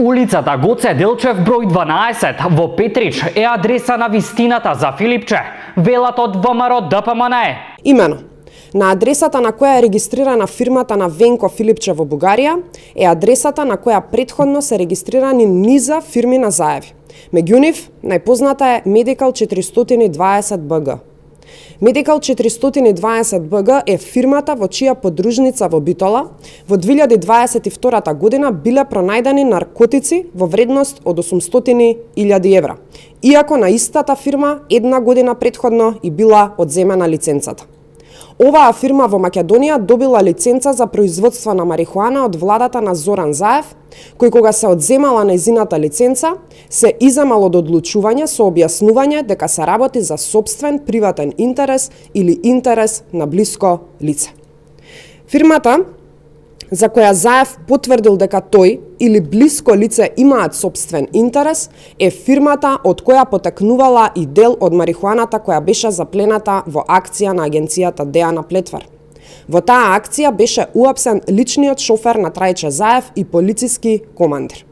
Улицата Гоце Делчев број 12 во Петрич е адреса на вистината за Филипче, велат од ВМРО ДПМНЕ. Имено, на адресата на која е регистрирана фирмата на Венко Филипче во Бугарија е адресата на која претходно се регистрирани низа фирми на заеви. Меѓу нив, најпозната е Medical 420 БГ. Medical 420 БГ е фирмата во чија подружница во Битола во 2022 година биле пронајдени наркотици во вредност од 800.000 евра, иако на истата фирма една година претходно и била одземена лиценцата. Оваа фирма во Македонија добила лиценца за производство на марихуана од владата на Зоран Заев, кој кога се одземала нејзината лиценца, се иземал од одлучување со објаснување дека се работи за сопствен приватен интерес или интерес на блиско лице. Фирмата за која Заев потврдил дека тој или блиско лице имаат сопствен интерес е фирмата од која потекнувала и дел од марихуаната која беше заплената во акција на агенцијата Дејана Плетвар. Во таа акција беше уапсен личниот шофер на Трајче Заев и полициски командир.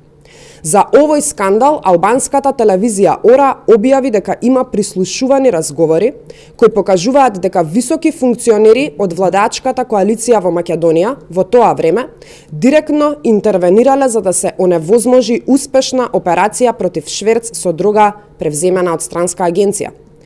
За овој скандал албанската телевизија Ора објави дека има прислушувани разговори кои покажуваат дека високи функционери од владачката коалиција во Македонија во тоа време директно интервенирале за да се оневозможи успешна операција против шверц со дрога превземена од странска агенција.